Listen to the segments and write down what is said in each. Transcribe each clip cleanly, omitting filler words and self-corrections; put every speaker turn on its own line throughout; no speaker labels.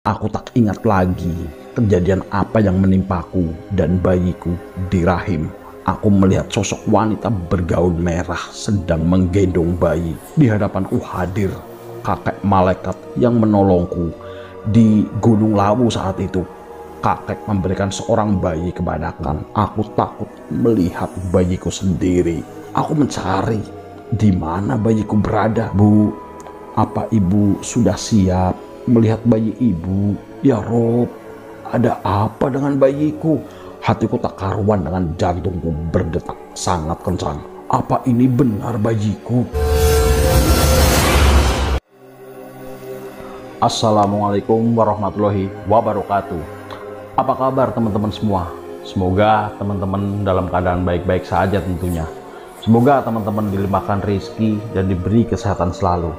Aku tak ingat lagi kejadian apa yang menimpaku dan bayiku di rahim. Aku melihat sosok wanita bergaun merah sedang menggendong bayi. Di hadapanku hadir kakek malaikat yang menolongku di Gunung Lawu saat itu. Kakek memberikan seorang bayi kepadaku. Aku takut melihat bayiku sendiri. Aku mencari di mana bayiku berada. Bu, apa ibu sudah siap melihat bayi ibu? Ya Rob, ada apa dengan bayiku? Hatiku tak karuan dengan jantungku berdetak sangat kencang. Apa ini benar bayiku? Assalamualaikum warahmatullahi wabarakatuh. Apa kabar teman-teman semua? Semoga teman-teman dalam keadaan baik-baik saja tentunya. Semoga teman-teman dilimpahkan rezeki dan diberi kesehatan selalu.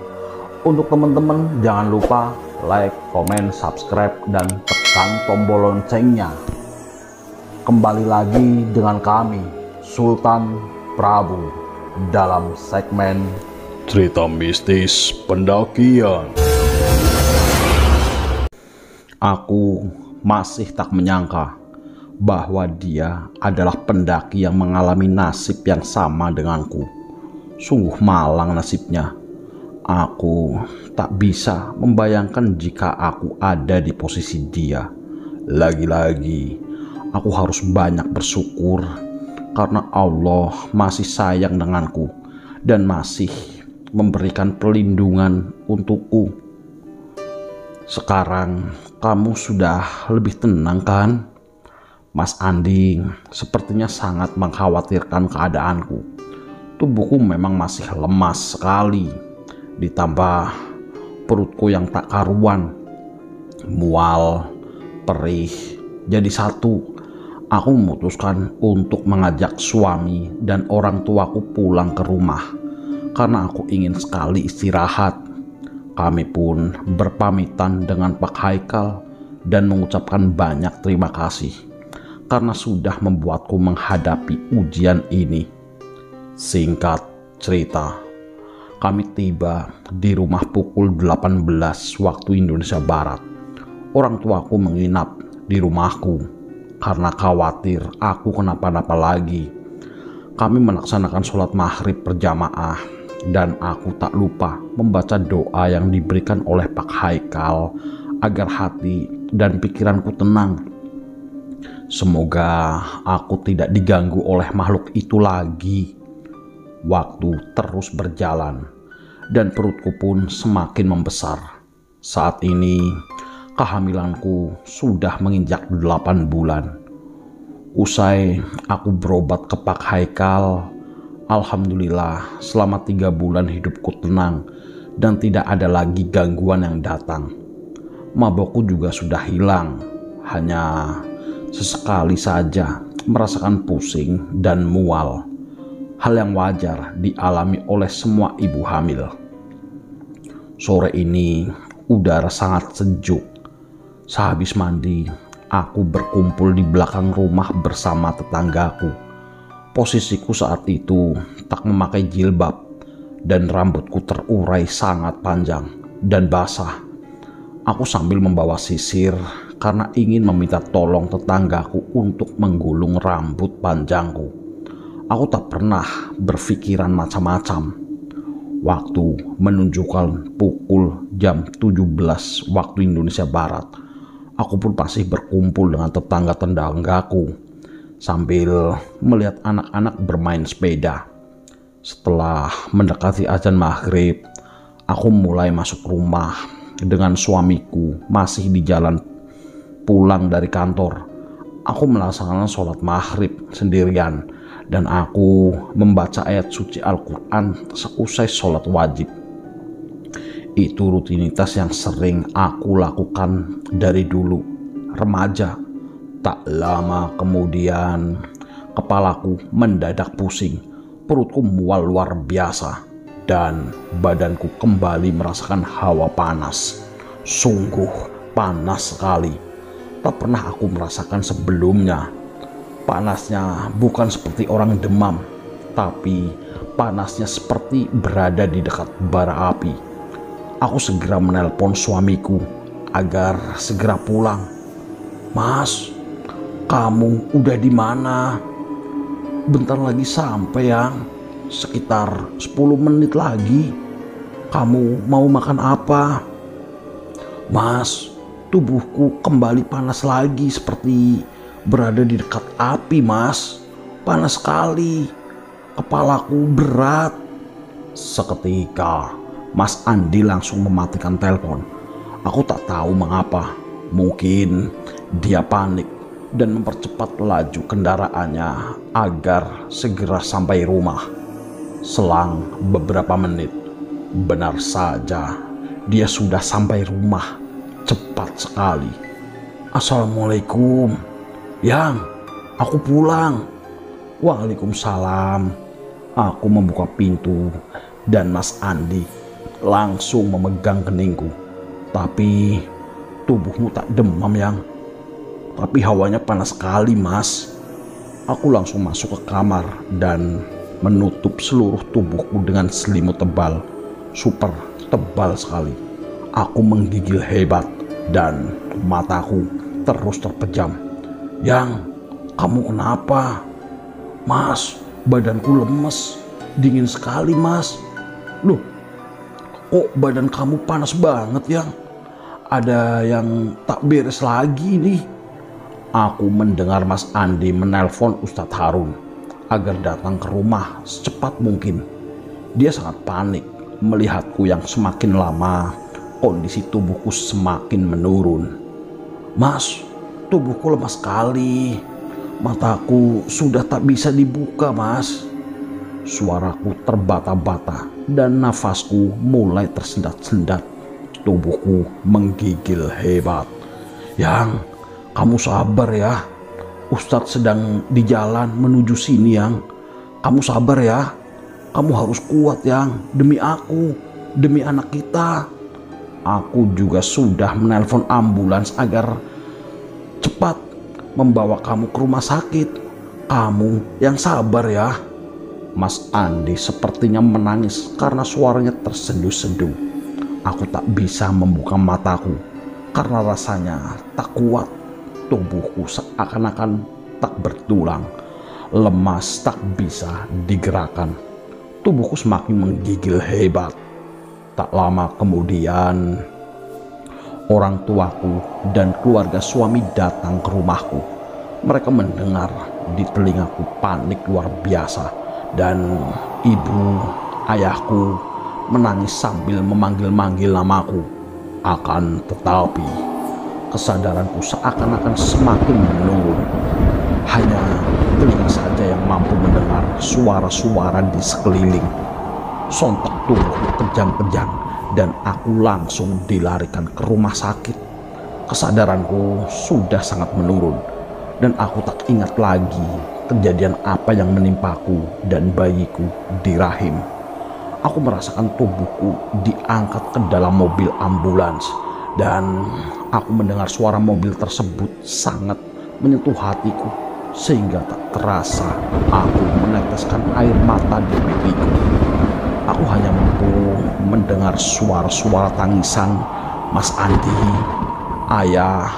Untuk teman-teman jangan lupa like, komen, subscribe, dan tekan tombol loncengnya. Kembali lagi dengan kami, Sultan Prabu, dalam segmen Cerita Mistis Pendakian. Aku masih tak menyangka bahwa dia adalah pendaki yang mengalami nasib yang sama denganku. Sungguh malang nasibnya. Aku tak bisa membayangkan jika aku ada di posisi dia. Lagi-lagi, aku harus banyak bersyukur karena Allah masih sayang denganku dan masih memberikan perlindungan untukku. Sekarang kamu sudah lebih tenang kan? Mas Andi sepertinya sangat mengkhawatirkan keadaanku. Tubuhku memang masih lemas sekali. Ditambah perutku yang tak karuan, mual, perih, jadi satu. Aku memutuskan untuk mengajak suami dan orang tuaku pulang ke rumah karena aku ingin sekali istirahat. Kami pun berpamitan dengan Pak Haikal dan mengucapkan banyak terima kasih karena sudah membuatku menghadapi ujian ini. Singkat cerita, kami tiba di rumah pukul 18 waktu Indonesia Barat. Orang tuaku menginap di rumahku karena khawatir aku kenapa-napa lagi. Kami melaksanakan sholat maghrib berjamaah dan aku tak lupa membaca doa yang diberikan oleh Pak Haikal agar hati dan pikiranku tenang. Semoga aku tidak diganggu oleh makhluk itu lagi. Waktu terus berjalan dan perutku pun semakin membesar. Saat ini kehamilanku sudah menginjak 8 bulan. Usai aku berobat ke Pak Haikal, alhamdulillah selama 3 bulan hidupku tenang dan tidak ada lagi gangguan yang datang. Mabokku juga sudah hilang, hanya sesekali saja merasakan pusing dan mual. Hal yang wajar dialami oleh semua ibu hamil. Sore ini udara sangat sejuk. Sehabis mandi, aku berkumpul di belakang rumah bersama tetanggaku. Posisiku saat itu tak memakai jilbab dan rambutku terurai sangat panjang dan basah. Aku sambil membawa sisir karena ingin meminta tolong tetanggaku untuk menggulung rambut panjangku. Aku tak pernah berpikiran macam-macam. Waktu menunjukkan pukul jam 17 waktu Indonesia Barat. Aku pun masih berkumpul dengan tetangga-tetanggaku sambil melihat anak-anak bermain sepeda. Setelah mendekati azan maghrib, aku mulai masuk rumah dengan suamiku masih di jalan pulang dari kantor. Aku melaksanakan sholat maghrib sendirian dan aku membaca ayat suci Al-Quran seusai sholat wajib. Itu rutinitas yang sering aku lakukan dari dulu remaja. Tak lama kemudian kepalaku mendadak pusing, perutku mual luar biasa, dan badanku kembali merasakan hawa panas. Sungguh panas sekali. Tak pernah aku merasakan sebelumnya. Panasnya bukan seperti orang demam, tapi panasnya seperti berada di dekat bara api. Aku segera menelpon suamiku agar segera pulang. "Mas, kamu udah di mana?" "Bentar lagi sampai, Yang. Sekitar 10 menit lagi. Kamu mau makan apa?" "Mas, tubuhku kembali panas lagi seperti berada di dekat api, Mas. Panas sekali. Kepalaku berat." Seketika Mas Andi langsung mematikan telepon. Aku tak tahu mengapa. Mungkin dia panik dan mempercepat laju kendaraannya agar segera sampai rumah. Selang beberapa menit, benar saja dia sudah sampai rumah. Cepat sekali. "Assalamualaikum, Yang. Aku pulang." "Waalaikumsalam." Aku membuka pintu dan Mas Andi langsung memegang keningku. "Tapi tubuhmu tak demam, Yang?" "Tapi hawanya panas sekali, Mas." Aku langsung masuk ke kamar dan menutup seluruh tubuhku dengan selimut tebal, super tebal sekali. Aku menggigil hebat dan mataku terus terpejam. "Yang, kamu kenapa?" "Mas, badanku lemes, dingin sekali, Mas." "Loh, kok badan kamu panas banget, Yang? Ada yang tak beres lagi nih." Aku mendengar Mas Andi menelpon Ustadz Harun agar datang ke rumah secepat mungkin. Dia sangat panik melihatku yang semakin lama kondisi tubuhku semakin menurun. "Mas, tubuhku lemas sekali. Mataku sudah tak bisa dibuka, Mas." Suaraku terbata-bata dan nafasku mulai tersendat-sendat. Tubuhku menggigil hebat. "Yang, kamu sabar ya. Ustadz sedang di jalan menuju sini, Yang. Kamu sabar ya. Kamu harus kuat, Yang. Demi aku, demi anak kita." Aku juga sudah menelpon ambulans agar cepat membawa kamu ke rumah sakit. Kamu yang sabar ya." Mas Andi sepertinya menangis karena suaranya tersendu-sendu. Aku tak bisa membuka mataku karena rasanya tak kuat. Tubuhku seakan-akan tak bertulang, lemas tak bisa digerakkan. Tubuhku semakin menggigil hebat. Tak lama kemudian, orang tuaku dan keluarga suami datang ke rumahku. Mereka mendengar di telingaku panik luar biasa dan ibu, ayahku menangis sambil memanggil-manggil namaku. Akan tetapi kesadaranku seakan-akan semakin menurun. Hanya telinga saja yang mampu mendengar suara-suara di sekeliling. Sontak tubuhku kejang-kejang dan aku langsung dilarikan ke rumah sakit. Kesadaranku sudah sangat menurun dan aku tak ingat lagi kejadian apa yang menimpaku dan bayiku di rahim. Aku merasakan tubuhku diangkat ke dalam mobil ambulans dan aku mendengar suara mobil tersebut sangat menyentuh hatiku sehingga tak terasa aku meneteskan air mata di pipiku. Aku hanya mampu mendengar suara-suara tangisan Mas Andi, ayah,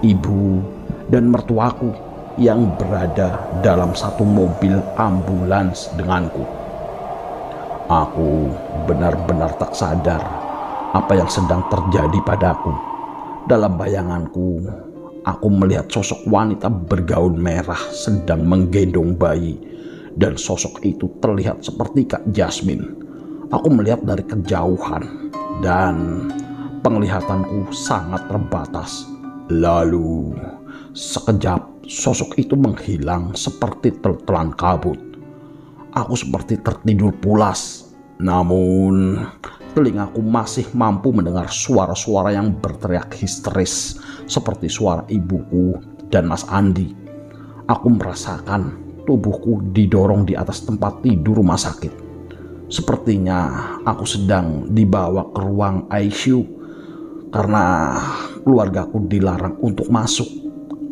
ibu, dan mertuaku yang berada dalam satu mobil ambulans denganku. Aku benar-benar tak sadar apa yang sedang terjadi padaku. Dalam bayanganku, aku melihat sosok wanita bergaun merah sedang menggendong bayi, dan sosok itu terlihat seperti Kak Jasmine. Aku melihat dari kejauhan dan penglihatanku sangat terbatas. Lalu sekejap sosok itu menghilang seperti tertelan kabut. Aku seperti tertidur pulas, namun telingaku masih mampu mendengar suara-suara yang berteriak histeris seperti suara ibuku dan Mas Andi. Aku merasakan tubuhku didorong di atas tempat tidur rumah sakit. Sepertinya aku sedang dibawa ke ruang ICU karena keluargaku dilarang untuk masuk.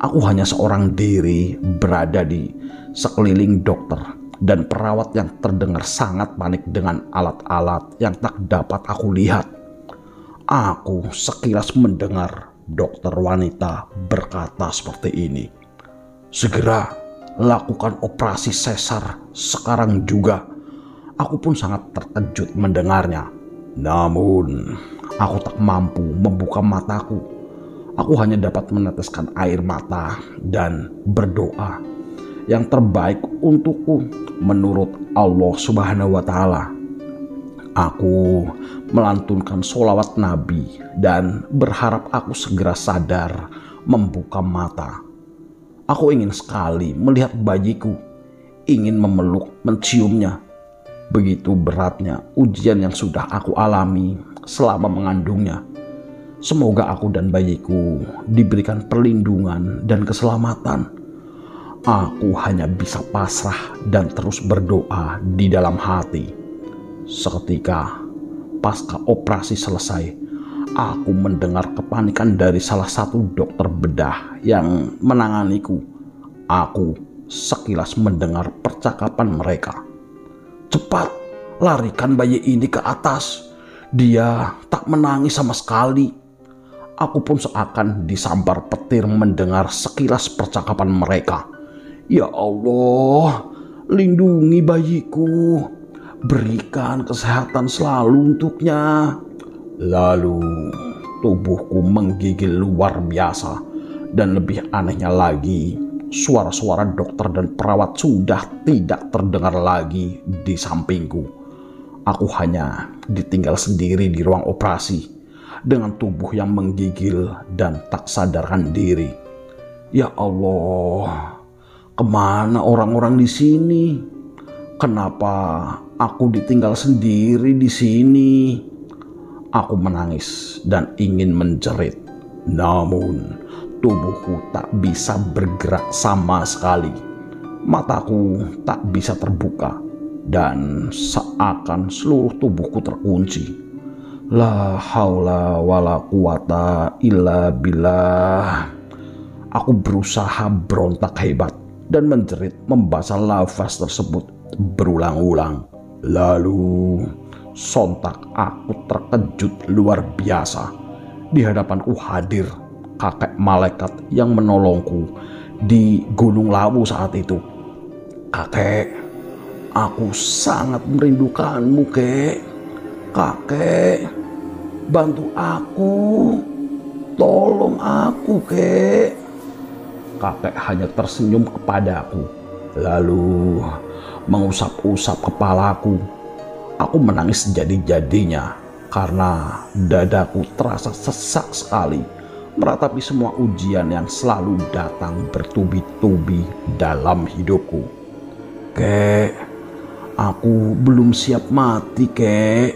Aku hanya seorang diri berada di sekeliling dokter dan perawat yang terdengar sangat panik dengan alat-alat yang tak dapat aku lihat. Aku sekilas mendengar dokter wanita berkata seperti ini. "Segera lakukan operasi sesar sekarang juga." Aku pun sangat terkejut mendengarnya. Namun, aku tak mampu membuka mataku. Aku hanya dapat meneteskan air mata dan berdoa yang terbaik untukku menurut Allah Subhanahu wa Ta'ala. Aku melantunkan sholawat Nabi dan berharap aku segera sadar membuka mata. Aku ingin sekali melihat bayiku, ingin memeluk, menciumnya. Begitu beratnya ujian yang sudah aku alami selama mengandungnya. Semoga aku dan bayiku diberikan perlindungan dan keselamatan. Aku hanya bisa pasrah dan terus berdoa di dalam hati. Seketika pasca operasi selesai, aku mendengar kepanikan dari salah satu dokter bedah yang menanganiku. Aku sekilas mendengar percakapan mereka. "Cepat, larikan bayi ini ke atas. Dia tak menangis sama sekali." Aku pun seakan disambar petir mendengar sekilas percakapan mereka. "Ya Allah, lindungi bayiku. Berikan kesehatan selalu untuknya." Lalu tubuhku menggigil luar biasa. Dan lebih anehnya lagi, suara-suara dokter dan perawat sudah tidak terdengar lagi di sampingku. Aku hanya ditinggal sendiri di ruang operasi dengan tubuh yang menggigil dan tak sadarkan diri. Ya Allah, kemana orang-orang di sini? Kenapa aku ditinggal sendiri di sini? Aku menangis dan ingin menjerit. Namun tubuhku tak bisa bergerak sama sekali. Mataku tak bisa terbuka dan seakan seluruh tubuhku terkunci. La haula wala quwata illa billah. Aku berusaha berontak hebat dan menjerit membaca lafaz tersebut berulang-ulang. Lalu sontak aku terkejut luar biasa. Di hadapanku hadir kakek malaikat yang menolongku di Gunung Lawu saat itu. "Kakek, aku sangat merindukanmu, kek. Kakek, bantu aku. Tolong aku, kek." Kakek hanya tersenyum kepadaku, lalu mengusap-usap kepalaku. Aku menangis jadi-jadinya karena dadaku terasa sesak sekali meratapi semua ujian yang selalu datang bertubi-tubi dalam hidupku. "Kek, aku belum siap mati, kek.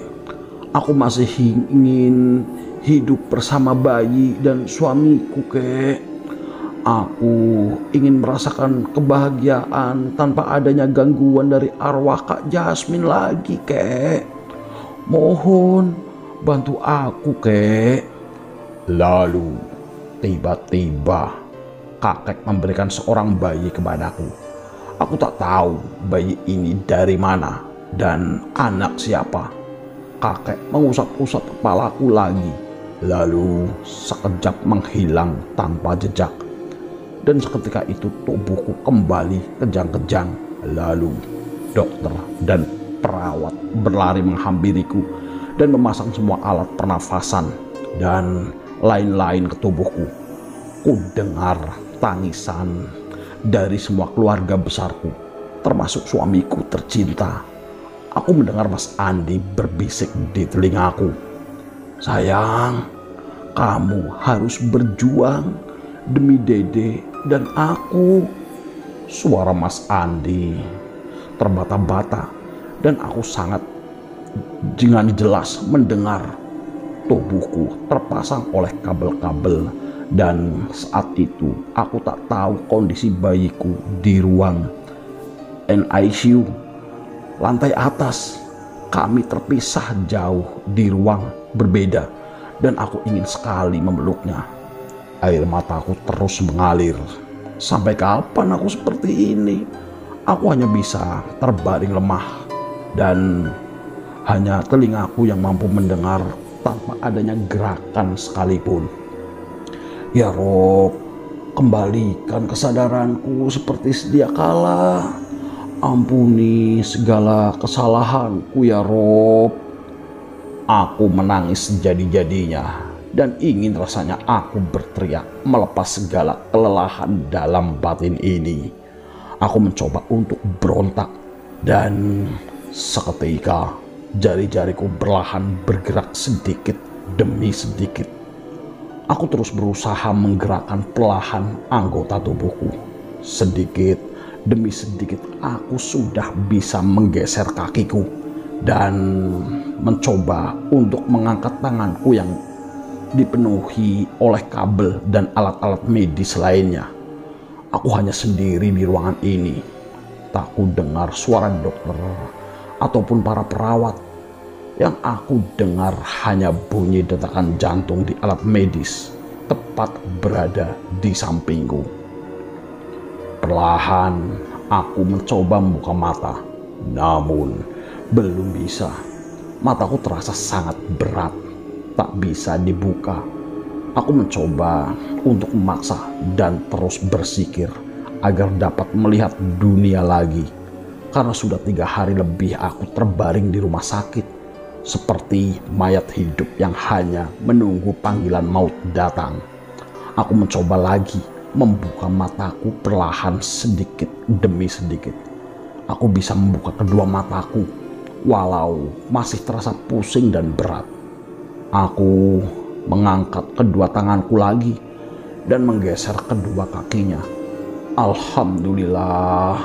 Aku masih ingin hidup bersama bayi dan suamiku, kek. Aku ingin merasakan kebahagiaan tanpa adanya gangguan dari arwah Kak Jasmine lagi, kek. Mohon bantu aku, kek." Lalu tiba-tiba kakek memberikan seorang bayi kepadaku. Aku tak tahu bayi ini dari mana dan anak siapa. Kakek mengusap-usap kepalaku lagi, lalu sekejap menghilang tanpa jejak. Dan seketika itu tubuhku kembali kejang-kejang. Lalu dokter dan perawat berlari menghampiriku dan memasang semua alat pernafasan dan lain-lain ke tubuhku. Ku dengar tangisan dari semua keluarga besarku, termasuk suamiku tercinta. Aku mendengar Mas Andi berbisik di telingaku, "Sayang, kamu harus berjuang demi Dede dan aku." Suara Mas Andi terbata-bata dan aku sangat dengan jelas mendengar. Tubuhku terpasang oleh kabel-kabel dan saat itu aku tak tahu kondisi bayiku di ruang NICU lantai atas. Kami terpisah jauh di ruang berbeda dan aku ingin sekali memeluknya. Air mataku terus mengalir. Sampai kapan aku seperti ini? Aku hanya bisa terbaring lemah dan hanya telingaku yang mampu mendengar tanpa adanya gerakan sekalipun. Ya Rob, kembalikan kesadaranku seperti sedia kala. Ampuni segala kesalahanku ya Rob. Aku menangis sejadi-jadinya dan ingin rasanya aku berteriak melepas segala kelelahan dalam batin ini. Aku mencoba untuk berontak dan seketika jari-jariku perlahan bergerak sedikit demi sedikit. Aku terus berusaha menggerakkan perlahan anggota tubuhku. Sedikit demi sedikit aku sudah bisa menggeser kakiku dan mencoba untuk mengangkat tanganku yang dipenuhi oleh kabel dan alat-alat medis lainnya. Aku hanya sendiri di ruangan ini. Tak ku dengar suara dokter ataupun para perawat. Yang aku dengar hanya bunyi detakan jantung di alat medis tepat berada di sampingku. Perlahan aku mencoba membuka mata, namun belum bisa. Mataku terasa sangat berat, tak bisa dibuka. Aku mencoba untuk memaksa dan terus bersikir agar dapat melihat dunia lagi. Karena sudah 3 hari lebih aku terbaring di rumah sakit, seperti mayat hidup yang hanya menunggu panggilan maut datang. Aku mencoba lagi membuka mataku perlahan sedikit demi sedikit. Aku bisa membuka kedua mataku, walau masih terasa pusing dan berat. Aku mengangkat kedua tanganku lagi dan menggeser kedua kakinya. Alhamdulillah,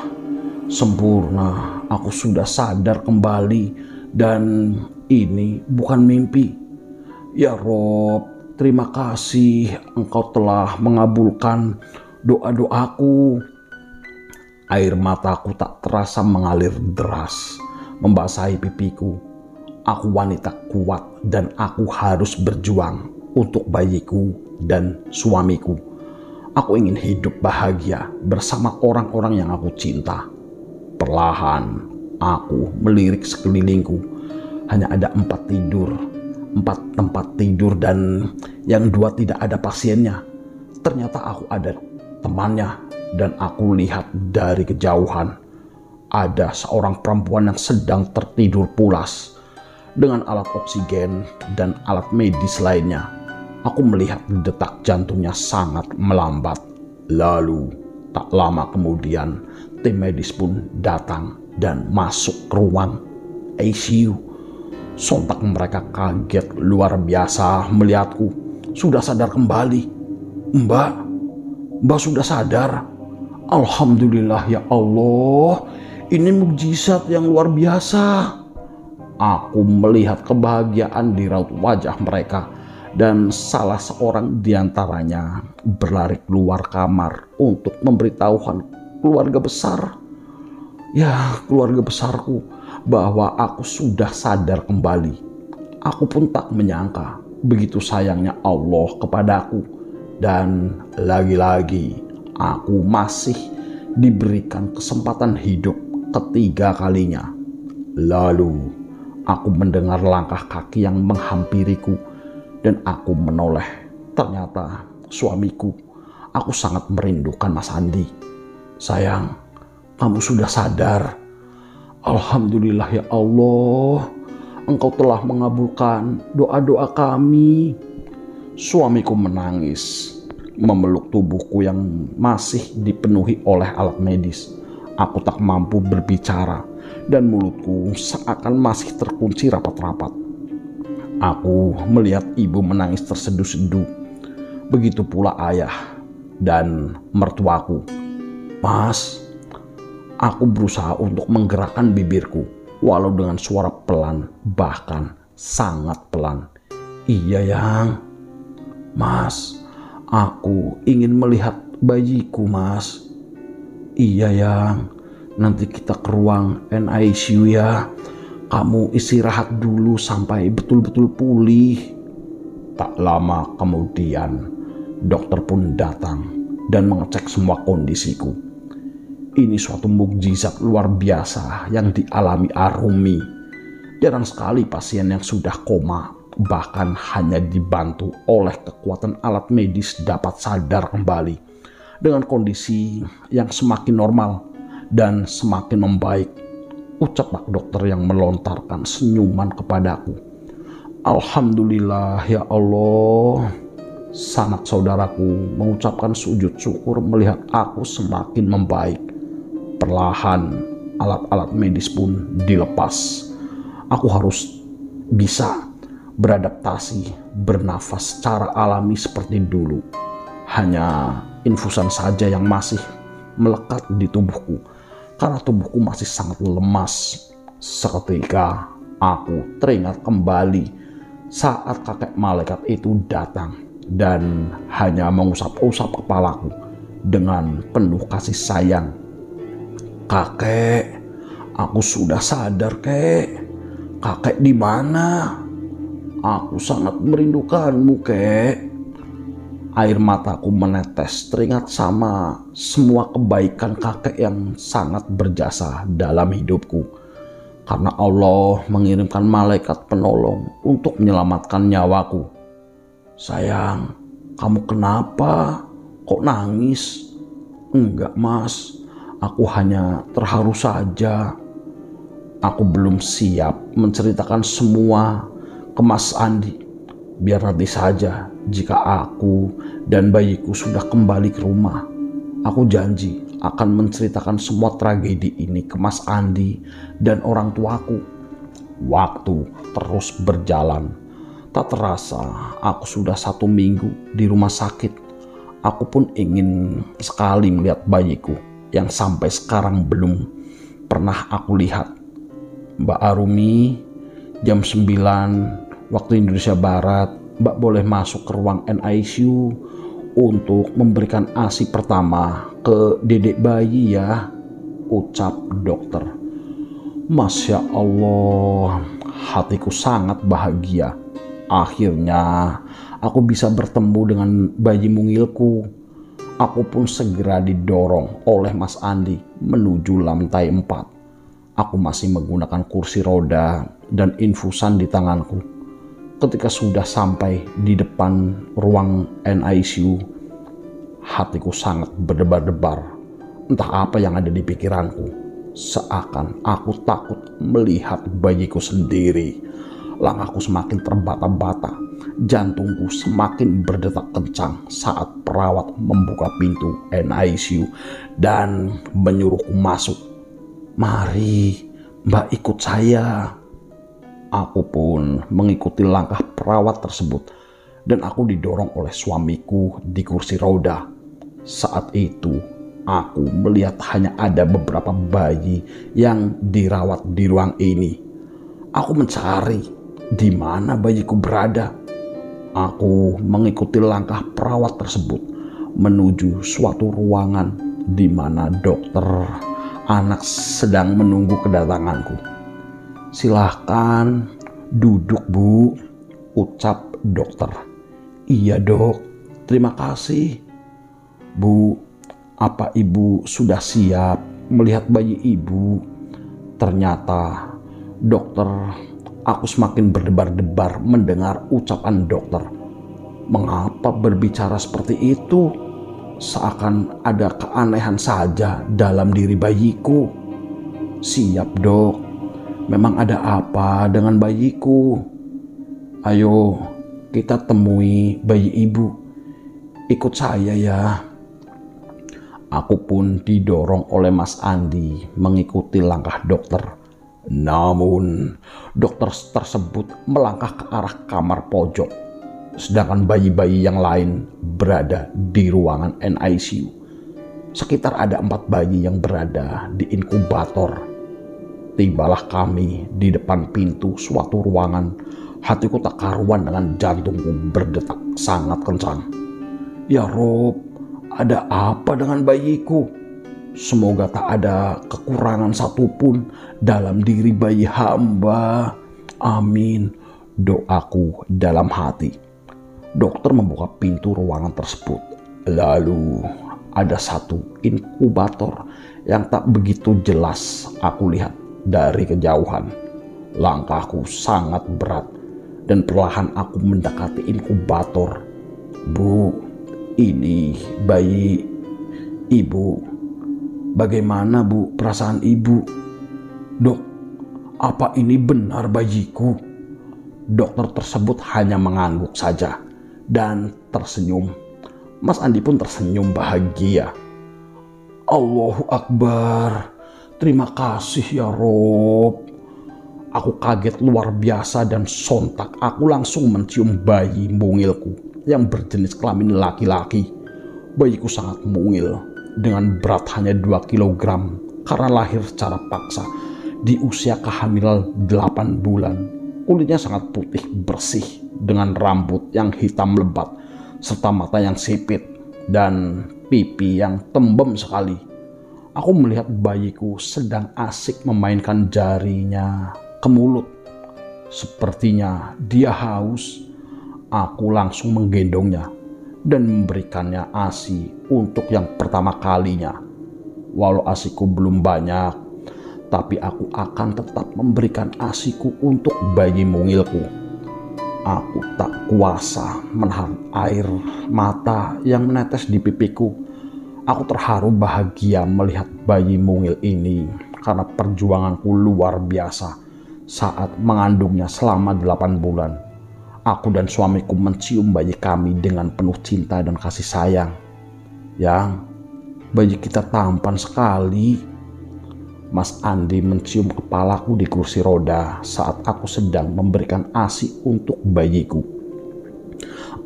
sempurna. Aku sudah sadar kembali dan ini bukan mimpi. Ya Rob, terima kasih Engkau telah mengabulkan doa-doaku. Air mataku tak terasa mengalir deras, membasahi pipiku. Aku wanita kuat dan aku harus berjuang untuk bayiku dan suamiku. Aku ingin hidup bahagia bersama orang-orang yang aku cinta. Perlahan aku melirik sekelilingku. Hanya ada 4 tempat tidur dan yang 2 tidak ada pasiennya. Ternyata aku ada temannya dan aku lihat dari kejauhan ada seorang perempuan yang sedang tertidur pulas dengan alat oksigen dan alat medis lainnya. Aku melihat detak jantungnya sangat melambat. Lalu tak lama kemudian tim medis pun datang dan masuk ke ruang ICU. Sontak mereka kaget luar biasa melihatku sudah sadar kembali. Mbak sudah sadar? Alhamdulillah ya Allah, ini mukjizat yang luar biasa. Aku melihat kebahagiaan di raut wajah mereka dan salah seorang diantaranya berlari keluar kamar untuk memberitahukan keluarga besar. Ya, keluarga besarku, bahwa aku sudah sadar kembali. Aku pun tak menyangka begitu sayangnya Allah kepadaku. Dan lagi-lagi aku masih diberikan kesempatan hidup ketiga kalinya. Lalu aku mendengar langkah kaki yang menghampiriku dan aku menoleh. Ternyata suamiku. Aku sangat merindukan Mas Andi. Sayang, kamu sudah sadar? Alhamdulillah ya Allah, Engkau telah mengabulkan doa-doa kami. Suamiku menangis, memeluk tubuhku yang masih dipenuhi oleh alat medis. Aku tak mampu berbicara dan mulutku seakan masih terkunci rapat-rapat. Aku melihat ibu menangis terseduh-seduh. Begitu pula ayah dan mertuaku. Mas, aku berusaha untuk menggerakkan bibirku, walau dengan suara pelan, bahkan sangat pelan. Iya yang, Mas, aku ingin melihat bayiku, Mas. Iya yang, nanti kita ke ruang NICU ya. Kamu istirahat dulu sampai betul-betul pulih. Tak lama kemudian, dokter pun datang dan mengecek semua kondisiku. Ini suatu mukjizat luar biasa yang dialami Arumi. Jarang sekali pasien yang sudah koma bahkan hanya dibantu oleh kekuatan alat medis dapat sadar kembali dengan kondisi yang semakin normal dan semakin membaik, ucap Pak Dokter yang melontarkan senyuman kepadaku. Alhamdulillah ya Allah. Sanak saudaraku mengucapkan sujud syukur melihat aku semakin membaik. Perlahan alat-alat medis pun dilepas. Aku harus bisa beradaptasi, bernafas secara alami seperti dulu. Hanya infusan saja yang masih melekat di tubuhku, karena tubuhku masih sangat lemas. Seketika aku teringat kembali saat kakek malaikat itu datang dan hanya mengusap-usap kepalaku dengan penuh kasih sayang. Kakek, aku sudah sadar, kek. Kakek di mana? Aku sangat merindukanmu, kek. Air mataku menetes teringat sama semua kebaikan kakek yang sangat berjasa dalam hidupku. Karena Allah mengirimkan malaikat penolong untuk menyelamatkan nyawaku. Sayang, kamu kenapa? Kok nangis? Enggak, Mas. Aku hanya terharu saja. Aku belum siap menceritakan semua ke Mas Andi. Biar nanti saja jika aku dan bayiku sudah kembali ke rumah. Aku janji akan menceritakan semua tragedi ini ke Mas Andi dan orang tuaku. Waktu terus berjalan. Tak terasa aku sudah 1 minggu di rumah sakit. Aku pun ingin sekali melihat bayiku yang sampai sekarang belum pernah aku lihat. Mbak Arumi, jam 9 waktu Indonesia Barat, Mbak boleh masuk ke ruang NICU untuk memberikan ASI pertama ke dedek bayi ya, ucap dokter. Masya Allah, hatiku sangat bahagia. Akhirnya aku bisa bertemu dengan bayi mungilku. Aku pun segera didorong oleh Mas Andi menuju lantai 4. Aku masih menggunakan kursi roda dan infusan di tanganku. Ketika sudah sampai di depan ruang NICU, hatiku sangat berdebar-debar. Entah apa yang ada di pikiranku. Seakan aku takut melihat bayiku sendiri. Langkahku semakin terbata-bata, jantungku semakin berdetak kencang saat perawat membuka pintu NICU dan menyuruhku masuk. Mari, Mbak ikut saya. Aku pun mengikuti langkah perawat tersebut dan aku didorong oleh suamiku di kursi roda. Saat itu, aku melihat hanya ada beberapa bayi yang dirawat di ruang ini. Aku mencari di mana bayiku berada. Aku mengikuti langkah perawat tersebut menuju suatu ruangan di mana dokter anak sedang menunggu kedatanganku. Silahkan duduk, Bu, ucap dokter. Iya, Dok, terima kasih. Bu, apa Ibu sudah siap melihat bayi Ibu? Ternyata dokter, aku semakin berdebar-debar mendengar ucapan dokter. Mengapa berbicara seperti itu? Seakan ada keanehan saja dalam diri bayiku. Siap, Dok. Memang ada apa dengan bayiku? Ayo, kita temui bayi Ibu. Ikut saya ya. Aku pun didorong oleh Mas Andi mengikuti langkah dokter. Namun, dokter tersebut melangkah ke arah kamar pojok, sedangkan bayi-bayi yang lain berada di ruangan NICU. Sekitar ada 4 bayi yang berada di inkubator. Tibalah kami di depan pintu suatu ruangan. Hatiku tak karuan dengan jantungku berdetak sangat kencang. Ya Rob, ada apa dengan bayiku? Semoga tak ada kekurangan satupun dalam diri bayi hamba. Amin, doaku dalam hati. Dokter membuka pintu ruangan tersebut. Lalu ada satu inkubator yang tak begitu jelas aku lihat dari kejauhan. Langkahku sangat berat dan perlahan aku mendekati inkubator. Bu, ini bayi ibu. Bagaimana bu perasaan ibu? Dok, apa ini benar bayiku? Dokter tersebut hanya mengangguk saja dan tersenyum. Mas Andi pun tersenyum bahagia. Allahu Akbar, terima kasih ya Rob. Aku kaget luar biasa dan sontak aku langsung mencium bayi mungilku yang berjenis kelamin laki-laki. Bayiku sangat mungil dengan berat hanya 2 kilogram karena lahir secara paksa di usia kehamilan 8 bulan. Kulitnya sangat putih bersih dengan rambut yang hitam lebat serta mata yang sipit dan pipi yang tembem sekali. Aku melihat bayiku sedang asik memainkan jarinya ke mulut. Sepertinya dia haus. Aku langsung menggendongnya dan memberikannya ASI untuk yang pertama kalinya. Walau ASIku belum banyak, tapi aku akan tetap memberikan ASIku untuk bayi mungilku. Aku tak kuasa menahan air mata yang menetes di pipiku. Aku terharu bahagia melihat bayi mungil ini karena perjuanganku luar biasa saat mengandungnya selama 8 bulan. Aku dan suamiku mencium bayi kami dengan penuh cinta dan kasih sayang. Yang bayi kita tampan sekali. Mas Andi mencium kepalaku di kursi roda saat aku sedang memberikan ASI untuk bayiku.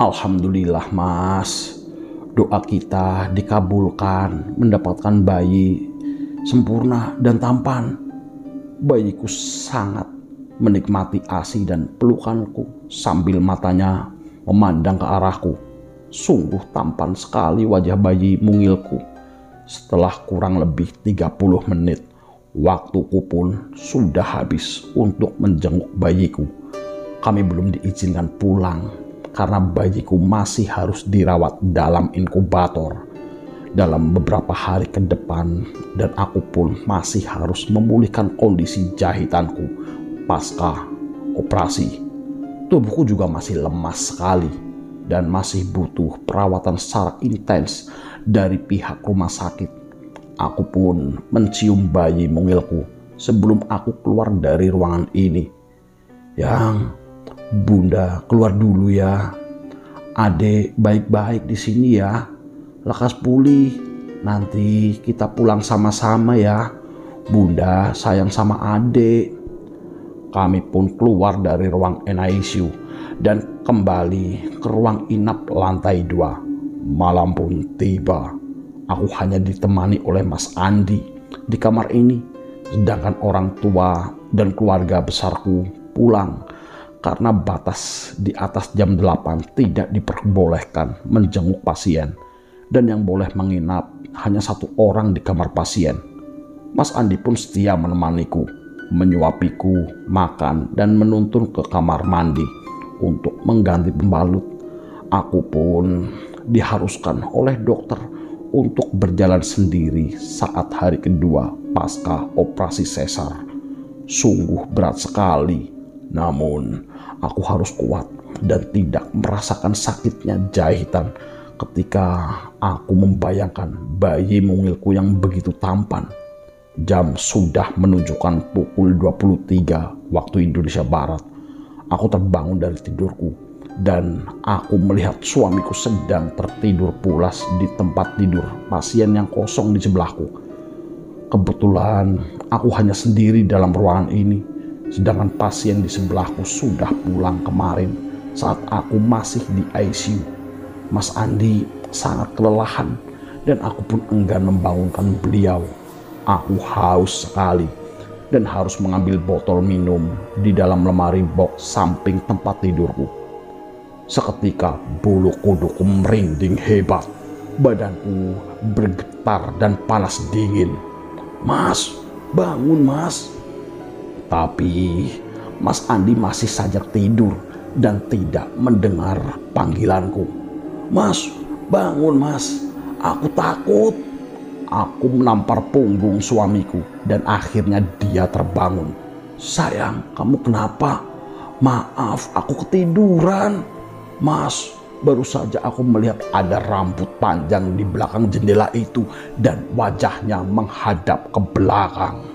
Alhamdulillah Mas, doa kita dikabulkan mendapatkan bayi sempurna dan tampan. Bayiku sangat menikmati ASI dan pelukanku sambil matanya memandang ke arahku. Sungguh tampan sekali wajah bayi mungilku. Setelah kurang lebih 30 menit, waktuku pun sudah habis untuk menjenguk bayiku. Kami belum diizinkan pulang karena bayiku masih harus dirawat dalam inkubator dalam beberapa hari ke depan, dan aku pun masih harus memulihkan kondisi jahitanku pasca operasi. Tubuhku juga masih lemas sekali dan masih butuh perawatan secara intens dari pihak rumah sakit. Aku pun mencium bayi mungilku sebelum aku keluar dari ruangan ini. Yang Bunda keluar dulu ya. Adek baik-baik di sini ya. Lekas pulih. Nanti kita pulang sama-sama ya. Bunda sayang sama adek. Kami pun keluar dari ruang NICU dan kembali ke ruang inap lantai 2. Malam pun tiba. Aku hanya ditemani oleh Mas Andi di kamar ini, sedangkan orang tua dan keluarga besarku pulang karena batas di atas jam 8 tidak diperbolehkan menjenguk pasien, dan yang boleh menginap hanya 1 orang di kamar pasien. Mas Andi pun setia menemaniku, menyuapiku makan dan menuntun ke kamar mandi untuk mengganti pembalut. Aku pun diharuskan oleh dokter untuk berjalan sendiri saat hari kedua pasca operasi sesar. Sungguh berat sekali, namun aku harus kuat dan tidak merasakan sakitnya jahitan ketika aku membayangkan bayi mungilku yang begitu tampan. Jam sudah menunjukkan pukul 23 waktu Indonesia Barat. Aku terbangun dari tidurku dan aku melihat suamiku sedang tertidur pulas di tempat tidur pasien yang kosong di sebelahku. Kebetulan aku hanya sendiri dalam ruangan ini, sedangkan pasien di sebelahku sudah pulang kemarin saat aku masih di ICU. Mas Andi sangat kelelahan dan aku pun enggan membangunkan beliau. Aku haus sekali dan harus mengambil botol minum di dalam lemari box samping tempat tidurku. Seketika bulu kuduku merinding hebat, badanku bergetar dan panas dingin. Mas, bangun mas. Tapi Mas Andi masih saja tidur dan tidak mendengar panggilanku. Mas, bangun mas, aku takut. Aku menampar punggung suamiku dan akhirnya dia terbangun. Sayang, kamu kenapa? Maaf, aku ketiduran. Mas, baru saja aku melihat ada rambut panjang di belakang jendela itu dan wajahnya menghadap ke belakang.